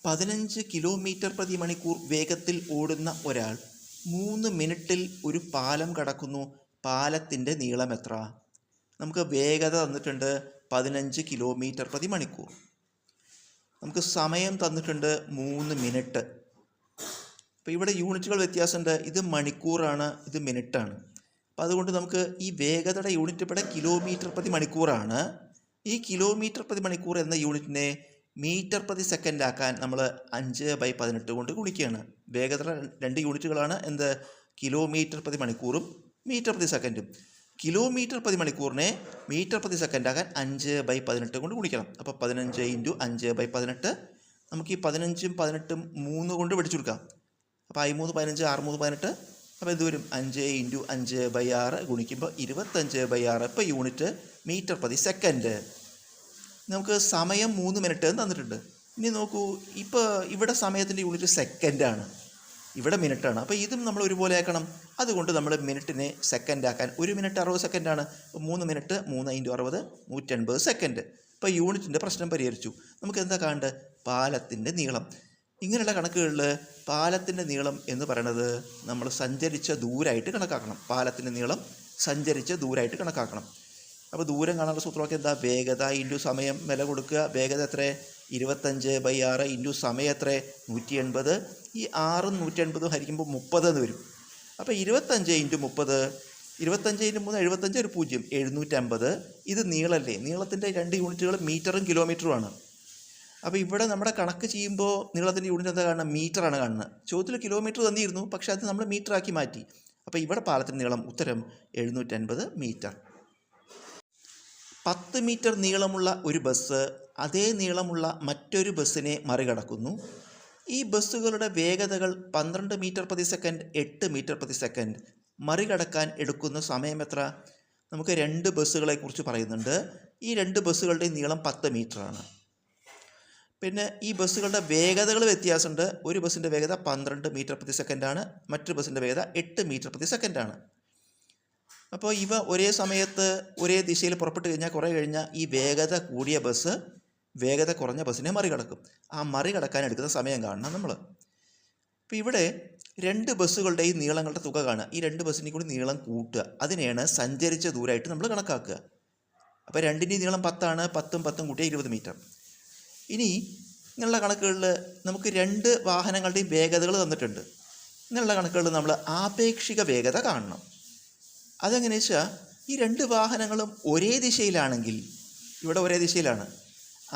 15 kilometre പ്രതി മണിക്കൂർ വേഗത്തിൽ ഓടുന്ന ഒരാൾ 3 മിനിറ്റിൽ ഒരു പാലം കടക്കുന്നു. പാലത്തിൻ്റെ നീളം എത്ര? നമുക്ക് വേഗത തന്നിട്ടുണ്ട് 15 കിലോമീറ്റർ പ്രതി മണിക്കൂർ. നമുക്ക് സമയം തന്നിട്ടുണ്ട് 3 മിനിറ്റ്. അപ്പോൾ ഇവിടെ യൂണിറ്റുകൾ വ്യത്യാസമുണ്ട്. ഇത് മണിക്കൂറാണ്, ഇത് മിനിറ്റാണ്. അപ്പോൾ അതുകൊണ്ട് നമുക്ക് ഈ വേഗതയുടെ യൂണിറ്റ് ഇവിടെ കിലോമീറ്റർ പ്രതി മണിക്കൂറാണ്. ഈ കിലോമീറ്റർ പ്രതി മണിക്കൂർ എന്ന യൂണിറ്റിനെ മീറ്റർ പ്രതി സെക്കൻഡ് ആക്കാൻ നമ്മൾ 5/18 കൊണ്ട് ഗുണിക്കുകയാണ്. വേഗതയുടെ 2 യൂണിറ്റുകളാണ് എന്ത്? കിലോമീറ്റർ പ്രതി മണിക്കൂറും മീറ്റർ പ്രതി സെക്കൻഡും. കിലോമീറ്റർ പ്രതി മണിക്കൂറിനെ മീറ്റർ പ്രതി സെക്കൻഡ് ആക്കാൻ 5/18 കൊണ്ട് ഗുണിക്കണം. അപ്പോൾ 15 × 5/18. നമുക്ക് ഈ 15ഉം 18ഉം 3 കൊണ്ട് പഠിച്ചു കൊടുക്കാം. അപ്പോൾ 13 15 6 3 18. അപ്പോൾ ഇത് വരും 5 × 5/6 ഗുണിക്കുമ്പോൾ 25/6 ഇപ്പോൾ യൂണിറ്റ് മീറ്റർ പ്രതി സെക്കൻഡ്. നമുക്ക് സമയം 3 മിനിറ്റ് തന്നിട്ടുണ്ട്. ഇനി നോക്കൂ, ഇപ്പോൾ ഇവിടെ സമയത്തിൻ്റെ യൂണിറ്റ് സെക്കൻഡാണ്, ഇവിടെ മിനിറ്റാണ്. അപ്പോൾ ഇതും നമ്മൾ ഒരുപോലെ ആക്കണം. അതുകൊണ്ട് നമ്മൾ മിനിറ്റിനെ സെക്കൻഡ് ആക്കാൻ 1 മിനിറ്റ് 60 സെക്കൻഡാണ്. 3 minute 3 × 60 180 second. ഇപ്പോൾ യൂണിറ്റിൻ്റെ പ്രശ്നം പരിഹരിച്ചു. നമുക്ക് എന്താ കാണേണ്ടത്? പാലത്തിൻ്റെ നീളം. ഇങ്ങനെയുള്ള കണക്കുകളിൽ പാലത്തിൻ്റെ നീളം എന്ന് പറയുന്നത് നമ്മൾ സഞ്ചരിച്ച ദൂരമായിട്ട് കണക്കാക്കണം. പാലത്തിൻ്റെ നീളം സഞ്ചരിച്ച ദൂരമായിട്ട് കണക്കാക്കണം. അപ്പോൾ ദൂരം കാണാനുള്ള സൂത്രമൊക്കെ എന്താ? വേഗത × സമയം വില കൊടുക്കുക. വേഗത എത്ര? 25/6 × സമയം എത്ര? 180. ഈ 6ഉം 180 ഹരിക്കുമ്പോൾ 30 എന്ന് വരും. അപ്പോൾ 25 × 30, 25 × 3 75, ഒരു 0 750. ഇത് നീളമല്ലേ? നീളത്തിൻ്റെ 2 യൂണിറ്റുകൾ മീറ്ററും കിലോമീറ്ററുമാണ്. അപ്പോൾ ഇവിടെ നമ്മുടെ കണക്ക് ചെയ്യുമ്പോൾ നീളത്തിൻ്റെ യൂണിറ്റ് എന്താ കാണുന്നത്? മീറ്ററാണ് കാണുന്നത്. ചോദ്യത്തിൽ കിലോമീറ്റർ തന്നിരുന്നു, പക്ഷേ അത് നമ്മൾ മീറ്ററാക്കി മാറ്റി. അപ്പോൾ ഇവിടെ പാലത്തിൻ്റെ നീളം ഉത്തരം 750 മീറ്റർ. 10 മീറ്റർ നീളമുള്ള ഒരു ബസ് അതേ നീളമുള്ള മറ്റൊരു ബസ്സിനെ മറികടക്കുന്നു. ഈ ബസ്സുകളുടെ വേഗതകൾ 12 മീറ്റർ പ്രതി സെക്കൻഡ്, 8 മീറ്റർ പ്രതി സെക്കൻഡ്. മറികടക്കാൻ എടുക്കുന്ന സമയം എത്ര? നമുക്ക് 2 ബസ്സുകളെക്കുറിച്ച് പറയുന്നുണ്ട്. ഈ 2 ബസ്സുകളുടെയും നീളം 10 മീറ്ററാണ്. പിന്നെ ഈ ബസ്സുകളുടെ വേഗതകൾ വ്യത്യാസമുണ്ട്. ഒരു ബസ്സിൻ്റെ വേഗത 12 മീറ്റർ പ്രതി സെക്കൻഡാണ്, മറ്റൊരു ബസ്സിൻ്റെ വേഗത 8 മീറ്റർ പ്രതി സെക്കൻഡാണ്. അപ്പോൾ ഇവ ഒരേ സമയത്ത് ഒരേ ദിശയിൽ പുറപ്പെട്ട് കഴിഞ്ഞാൽ കുറേ കഴിഞ്ഞാൽ ഈ വേഗത കൂടിയ ബസ് വേഗത കുറഞ്ഞ ബസ്സിനെ മറികടക്കും. ആ മറികടക്കാൻ എടുക്കുന്ന സമയം കാണണം നമ്മൾ. അപ്പോൾ ഇവിടെ 2 ബസ്സുകളുടെയും നീളങ്ങളുടെ തുക കാണുക. ഈ 2 ബസ്സിൻ്റെയും കൂടി നീളം കൂട്ടുക. അതിനെയാണ് സഞ്ചരിച്ച ദൂരമായിട്ട് നമ്മൾ കണക്കാക്കുക. അപ്പോൾ 2ൻ്റെയും നീളം 10ആണ്. 10ഉം 10ഉം കൂട്ടിയ 20 മീറ്റർ. ഇനി ഇങ്ങനെയുള്ള കണക്കുകളിൽ നമുക്ക് 2 വാഹനങ്ങളുടെയും വേഗതകൾ തന്നിട്ടുണ്ട്. ഇങ്ങനെയുള്ള കണക്കുകളിൽ നമ്മൾ ആപേക്ഷിക വേഗത കാണണം. അതെങ്ങനെയാ വെച്ചാൽ ഈ 2 വാഹനങ്ങളും ഒരേ ദിശയിലാണെങ്കിൽ, ഇവിടെ ഒരേ ദിശയിലാണ്,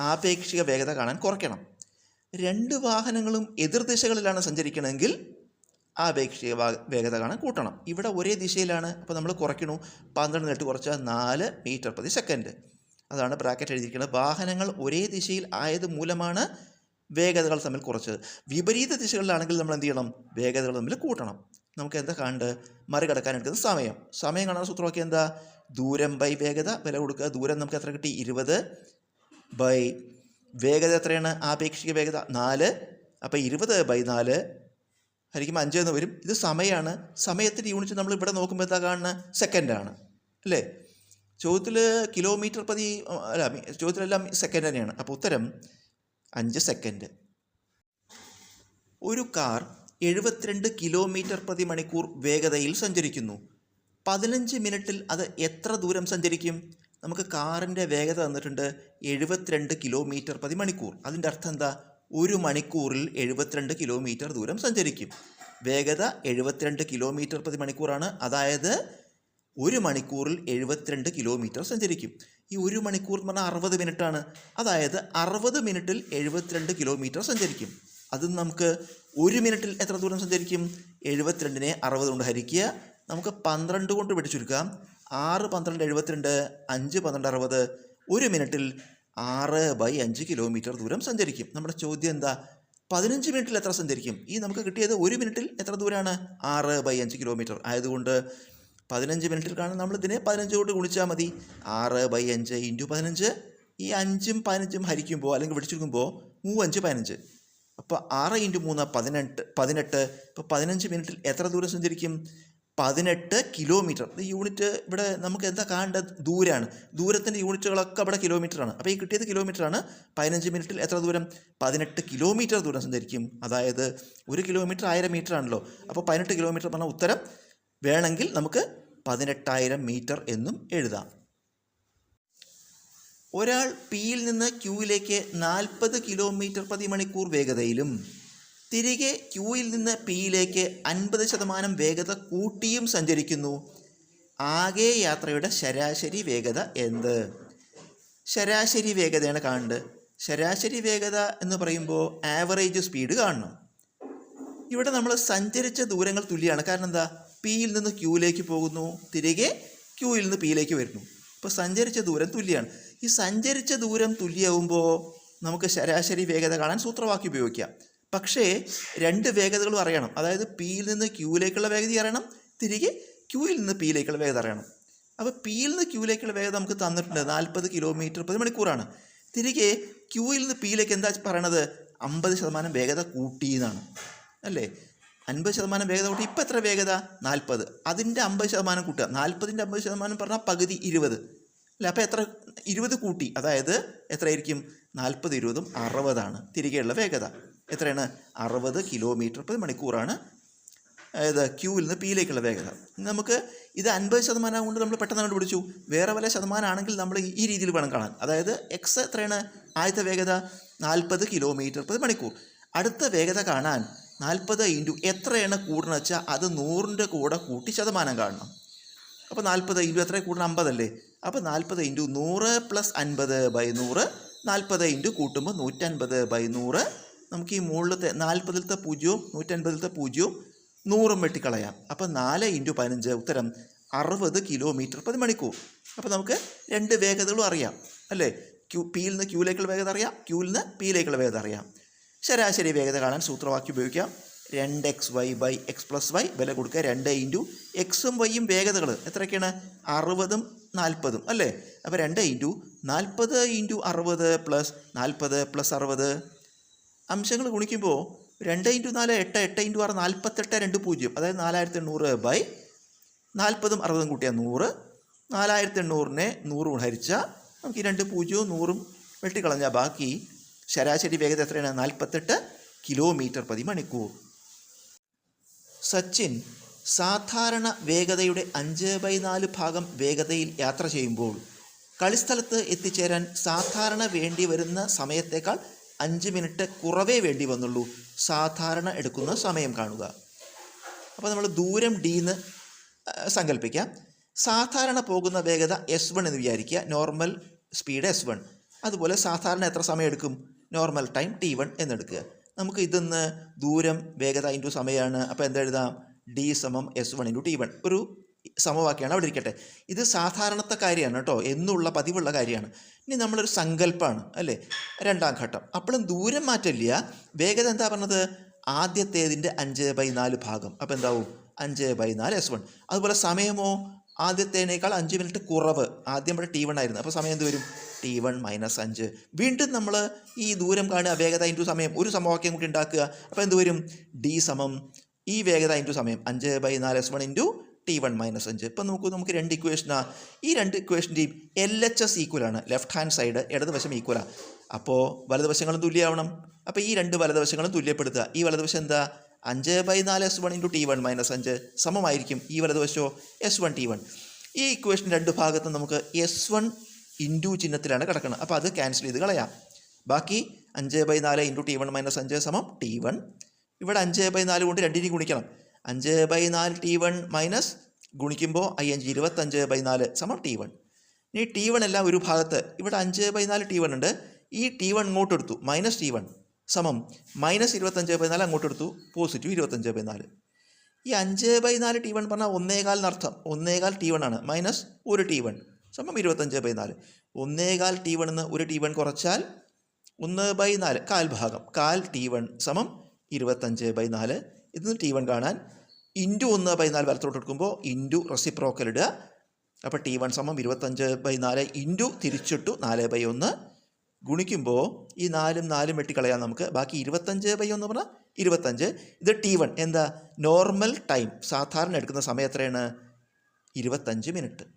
ആപേക്ഷിക വേഗത കാണാൻ കുറയ്ക്കണം. 2 വാഹനങ്ങളും എതിർദിശകളിലാണ് സഞ്ചരിക്കണമെങ്കിൽ ആപേക്ഷിക വേഗത കാണാൻ കൂട്ടണം. ഇവിടെ ഒരേ ദിശയിലാണ്, അപ്പോൾ നമ്മൾ കുറയ്ക്കണു. 12 നെട്ട് കുറച്ചാൽ 4 മീറ്റർ പ്രതി സെക്കൻഡ്. അതാണ് ബ്രാക്കറ്റ് എഴുതിയിരിക്കുന്നത്. വാഹനങ്ങൾ ഒരേ ദിശയിൽ ആയത് മൂലമാണ് വേഗതകൾ തമ്മിൽ കുറച്ചത്. വിപരീത ദിശകളിലാണെങ്കിൽ നമ്മൾ എന്ത് ചെയ്യണം? വേഗതകൾ തമ്മിൽ കൂട്ടണം. നമുക്ക് എന്താ കാണേണ്ടത്? മറികടക്കാൻ എടുക്കുന്ന സമയം. സമയം കാണാൻ സൂത്രമൊക്കെ എന്താ? ദൂരം ബൈ വേഗത വില കൊടുക്കുക. ദൂരം നമുക്ക് എത്ര കിട്ടി? 20 ബൈ വേഗത എത്രയാണ്? ആപേക്ഷിക വേഗത 4. അപ്പോൾ 20/4 ഹരിക്കുമ്പോൾ 5 എന്ന് വരും. ഇത് സമയമാണ്. സമയത്തിൻ്റെ യൂണിറ്റ് നമ്മൾ ഇവിടെ നോക്കുമ്പോൾ എന്താ കാണുന്നത്? സെക്കൻഡാണ് അല്ലേ? ചോദ്യത്തിൽ കിലോമീറ്റർ പ്രതി അല്ല, ചോദ്യത്തിലെല്ലാം സെക്കൻഡ് തന്നെയാണ്. അപ്പോൾ ഉത്തരം 5 സെക്കൻഡ്. ഒരു കാർ 72 കിലോമീറ്റർ പ്രതി മണിക്കൂർ വേഗതയിൽ സഞ്ചരിക്കുന്നു. 15 മിനിറ്റിൽ അത് എത്ര ദൂരം സഞ്ചരിക്കും? നമുക്ക് കാറിൻ്റെ വേഗത തന്നിട്ടുണ്ട് 72 കിലോമീറ്റർ പ്രതി മണിക്കൂർ. അതിൻ്റെ അർത്ഥം എന്താ? 1 മണിക്കൂറിൽ 72 കിലോമീറ്റർ ദൂരം സഞ്ചരിക്കും. വേഗത 72 കിലോമീറ്റർ പ്രതി മണിക്കൂറാണ്. അതായത് 1 മണിക്കൂറിൽ 72 കിലോമീറ്റർ സഞ്ചരിക്കും. ഈ 1 മണിക്കൂർ എന്ന് പറഞ്ഞാൽ 60 മിനിറ്റാണ്. അതായത് 60 മിനിറ്റിൽ 72 കിലോമീറ്റർ സഞ്ചരിക്കും. അത് നമുക്ക് 1 മിനിറ്റിൽ എത്ര ദൂരം സഞ്ചരിക്കും? 72നെ 60 കൊണ്ട് ഹരിക്കുക. നമുക്ക് 12 കൊണ്ട് പിടിച്ചെടുക്കാം. 6 12 72, 5 12 60. 1 മിനിറ്റിൽ 6/5 കിലോമീറ്റർ ദൂരം സഞ്ചരിക്കും. നമ്മുടെ ചോദ്യം എന്താ? 15 മിനിറ്റിൽ എത്ര സഞ്ചരിക്കും? ഈ നമുക്ക് കിട്ടിയത് 1 മിനിറ്റിൽ എത്ര ദൂരമാണ്? 6/5 കിലോമീറ്റർ ആയതുകൊണ്ട് 15 മിനിറ്റിൽ കാണാൻ നമ്മൾ ഇതിനെ 15 കൊണ്ട് ഗുണിച്ചാൽ മതി. 6/5 × 15. ഈ 5ഉം 15ഉം ഹരിക്കുമ്പോൾ അല്ലെങ്കിൽ പിടിച്ചെടുക്കുമ്പോൾ 3 5 15. അപ്പോൾ 6 × 3 18. ഇപ്പോൾ 15 മിനിറ്റിൽ എത്ര ദൂരം സഞ്ചരിക്കും? 18 കിലോമീറ്റർ. ഈ യൂണിറ്റ് ഇവിടെ നമുക്ക് എന്താ കാണേണ്ടത്? ദൂരമാണ്. ദൂരത്തിൻ്റെ യൂണിറ്റുകളൊക്കെ ഇവിടെ കിലോമീറ്ററാണ്. അപ്പോൾ ഈ കിട്ടിയത് കിലോമീറ്ററാണ്. 15 മിനിറ്റിൽ എത്ര ദൂരം? 18 കിലോമീറ്റർ ദൂരം സഞ്ചരിക്കും. അതായത് 1 കിലോമീറ്റർ 1000 മീറ്റർ ആണല്ലോ. അപ്പോൾ 18 കിലോമീറ്റർ പറഞ്ഞാൽ ഉത്തരം വേണമെങ്കിൽ നമുക്ക് 18,000 മീറ്റർ എന്നും എഴുതാം. ഒരാൾ പിയിൽ നിന്ന് ക്യൂയിലേക്ക് 40 കിലോമീറ്റർ പ്രതി മണിക്കൂർ വേഗതയിലും തിരികെ ക്യൂയിൽ നിന്ന് പിയിലേക്ക് 50% വേഗത കൂട്ടിയും സഞ്ചരിക്കുന്നു. ആകെ യാത്രയുടെ ശരാശരി വേഗത എന്ത്? ശരാശരി വേഗതയാണ് കാണേണ്ടത്. ശരാശരി വേഗത എന്ന് പറയുമ്പോൾ ആവറേജ് സ്പീഡ് കാണണം. ഇവിടെ നമ്മൾ സഞ്ചരിച്ച ദൂരങ്ങൾ തുല്യമാണ്. കാരണം എന്താ? പിയിൽ നിന്ന് ക്യൂയിലേക്ക് പോകുന്നു, തിരികെ ക്യൂയിൽ നിന്ന് പിയിലേക്ക് വരുന്നു. അപ്പോൾ സഞ്ചരിച്ച ദൂരം തുല്യമാണ്. ഈ സഞ്ചരിച്ച ദൂരം തുല്യമാകുമ്പോൾ നമുക്ക് ശരാശരി വേഗത കാണാൻ സൂത്രവാക്യം ഉപയോഗിക്കാം. പക്ഷേ രണ്ട് വേഗതകളും അറിയണം. അതായത് പിയിൽ നിന്ന് ക്യൂയിലേക്കുള്ള വേഗത അറിയണം, തിരികെ ക്യൂയിൽ നിന്ന് പിയിലേക്കുള്ള വേഗത അറിയണം. അപ്പോൾ പിയിൽ നിന്ന് ക്യൂയിലേക്കുള്ള വേഗത നമുക്ക് തന്നിട്ടുണ്ട് 40 കിലോമീറ്റർ പ്രതി മണിക്കൂറാണ്. തിരികെ ക്യൂയിൽ നിന്ന് പിയിലേക്ക് എന്താ പറയണത്? 50% വേഗത കൂട്ടി എന്നാണ് അല്ലേ? 50% വേഗത കൂട്ടി. ഇപ്പം എത്ര വേഗത? 40. അതിൻ്റെ 50% കൂട്ടുക. 40ൻ്റെ 50% പറഞ്ഞാൽ പകുതി 20 അല്ല. അപ്പോൾ എത്ര? 20 കൂട്ടി. അതായത് എത്രയായിരിക്കും? 40 20 60 തിരികെയുള്ള വേഗത. എത്രയാണ്? 60 കിലോമീറ്റർ പ്രതി മണിക്കൂറാണ് അതായത് ക്യൂവിൽ നിന്ന് പിയിലേക്കുള്ള വേഗത. നമുക്ക് ഇത് 50% കൊണ്ട് നമ്മൾ പെട്ടെന്ന് കണ്ടുപിടിച്ചു. വേറെ വല്ല ശതമാനമാണെങ്കിൽ നമ്മൾ ഈ രീതിയിൽ വേണം കാണാൻ. അതായത് എക്സ് എത്രയാണ്? ആദ്യത്തെ വേഗത 40 കിലോമീറ്റർ പ്രതി മണിക്കൂർ. അടുത്ത വേഗത കാണാൻ 40 ഇൻറ്റു എത്രയാണ് കൂടണമെന്ന് വെച്ചാൽ അത് 100ൻ്റെ കൂടെ കൂട്ടി ശതമാനം കാണണം. അപ്പോൾ 40 ഇൻറ്റു എത്ര കൂടണം? 50 അല്ലേ? അപ്പോൾ 40 ഇൻറ്റു 100 പ്ലസ് 50/100. 40 ഇൻറ്റു കൂട്ടുമ്പോൾ 150/100. നമുക്ക് ഈ മുകളിലത്തെ 40ലത്തെ 0 150ലത്തെ 0 100 വെട്ടിക്കളയാം. അപ്പോൾ 4 ഇൻറ്റു 15 ഉത്തരം 60 കിലോമീറ്റർ പ്രതി മണിക്കൂർ. അപ്പോൾ നമുക്ക് രണ്ട് വേഗതകളും അറിയാം അല്ലേ? പിയിൽ നിന്ന് ക്യൂയിലേക്കുള്ള വേഗത അറിയാം, ക്യൂയിൽ നിന്ന് പിയിലേക്കുള്ള വേഗത അറിയാം. ശരാശരി വേഗത കാണാൻ സൂത്രവാക്യം ഉപയോഗിക്കാം. 2xy/x+y വില കൊടുക്കുക. 2 ഇൻറ്റു എക്സും വൈയും വേഗതകൾ എത്രയൊക്കെയാണ്? 60ഉം 40ഉം അല്ലേ? അപ്പോൾ 2 ഇൻറ്റു 40 ഇൻറ്റു 60 പ്ലസ് 40 പ്ലസ് 60. അംശങ്ങൾ ഗുണിക്കുമ്പോൾ 2 ഇൻറ്റു 4 8, 8 ഇൻറ്റു 6 48, 2 0. അതായത് 4800/40ഉം 60ഉം കൂട്ടിയാൽ 100. 4800നെ 100 ഹരിച്ചാൽ നമുക്ക് ഈ 2 0ഉം 100ഉം വെട്ടിക്കളഞ്ഞാൽ ബാക്കി ശരാശരി വേഗത എത്രയാണ്? 48 കിലോമീറ്റർ പ്രതി മണിക്കൂർ. സച്ചിൻ സാധാരണ വേഗതയുടെ 5/4 വേഗതയിൽ യാത്ര ചെയ്യുമ്പോൾ കളിസ്ഥലത്ത് എത്തിച്ചേരാൻ സാധാരണ വേണ്ടി വരുന്ന സമയത്തേക്കാൾ 5 മിനിറ്റ് കുറവേ വേണ്ടി വന്നുള്ളൂ. സാധാരണ എടുക്കുന്ന സമയം കാണുക. അപ്പോൾ നമ്മൾ ദൂരം d എന്ന് സങ്കല്പിക്കാം. സാധാരണ പോകുന്ന വേഗത S1 എന്ന് വിചാരിക്കുക. Normal speed S1. അതുപോലെ സാധാരണ എത്ര സമയം എടുക്കും? Normal time T1 എന്നെടുക്കുക. നമുക്ക് ഇതിന്ന് ദൂരം വേഗത ഇൻറ്റു സമയമാണ്. അപ്പോൾ എന്തെഴുതാം? d = S1 × T1. ഒരു സമവാക്യമാണ്, അവിടെ ഇരിക്കട്ടെ. ഇത് സാധാരണത്തെ കാര്യമാണ് കേട്ടോ, എന്നുള്ള പതിവുള്ള കാര്യമാണ്. ഇനി നമ്മളൊരു സങ്കല്പമാണ് അല്ലേ? രണ്ടാം ഘട്ടം. അപ്പോഴും ദൂരം മാറ്റില്ല, വേഗത എന്താ പറഞ്ഞത്? ആദ്യത്തേതിൻ്റെ 5/4. അപ്പോൾ എന്താവും? 5/4 S1. അതുപോലെ സമയമോ ആദ്യത്തേനേക്കാൾ 5 മിനിറ്റ് കുറവ്. ആദ്യം ഇവിടെ T1 ആയിരുന്നു. അപ്പോൾ സമയം എന്ത് വരും? T1 - 5. വീണ്ടും നമ്മൾ ഈ ദൂരം കാണുക, വേഗത ഇൻറ്റു സമയം, ഒരു സമവാക്യം കൂടി ഉണ്ടാക്കുക. അപ്പോൾ എന്ത് വരും? d ഈ വേഗത ഇൻറ്റു സമയം 5/4 S1 ഇൻറ്റു T1 - 5. ഇപ്പം നമുക്ക് രണ്ട് ഇക്വേഷനാണ്. ഈ രണ്ട് ഇക്വേഷൻ്റെയും LHS ഈക്വലാണ്. ലെഫ്റ്റ് ഹാൻഡ് സൈഡ് ഇടതുവശം ഈക്വലാണ്. അപ്പോൾ വലതുവശങ്ങളും തുല്യമാവണം. അപ്പോൾ ഈ രണ്ട് വലതുവശങ്ങളും തുല്യപ്പെടുത്തുക. ഈ വലതുവശം എന്താ? 5/4 S1 ഇൻറ്റു T1 - 5 സമമായിരിക്കും ഈ വലതുവശമോ S1 T1. ഈ ഇക്വേഷൻ രണ്ട് ഭാഗത്തും നമുക്ക് S1 ഇൻറ്റു ചിഹ്നത്തിലാണ് കിടക്കുന്നത്. അപ്പോൾ അത് ക്യാൻസൽ ചെയ്ത് കളയാം. ബാക്കി 5/4 ഇൻറ്റു T1 - 5 = T1. ഇവിടെ 5/4 കൊണ്ട് രണ്ടിനെയും ഗുണിക്കണം. 5/4 T1 മൈനസ് ഗുണിക്കുമ്പോൾ 5 25/4 = T1. ഇനി T1 എല്ലാം ഒരു ഭാഗത്ത്. ഇവിടെ 5/4 T1 ഉണ്ട്. ഈ T1 ഇങ്ങോട്ട് എടുത്തു, മൈനസ് T1 സമം മൈനസ് 25/4 അങ്ങോട്ട് എടുത്തു, പോസിറ്റീവ് 25/4. ഈ 5/4 T1 പറഞ്ഞാൽ 1/4 എന്നർത്ഥം. 1/4 T1 ആണ്. മൈനസ് 1 T1 സമം 25/4. 1/4 T1 എന്ന് 1 T1 കുറച്ചാൽ 1/4 കാൽഭാഗം. കാൽ T1 സമം 25/4. ഇതിന് T1 കാണാൻ ഇൻറ്റു 1/4 വലത്തോട്ട് എടുക്കുമ്പോൾ ഇൻറ്റു റെസിപ്രോക്കൽ ഇടുക. അപ്പോൾ T1 സമം 25/4 ഇൻറ്റു തിരിച്ചിട്ടു 4/1 ഗുണിക്കുമ്പോൾ ഈ 4 വെട്ടിക്കളയാം നമുക്ക്. ബാക്കി 25/1 പറഞ്ഞാൽ 25. ഇത് T1 എന്താ നോർമൽ ടൈം, സാധാരണ എടുക്കുന്ന സമയം എത്രയാണ്? 25 മിനിറ്റ്.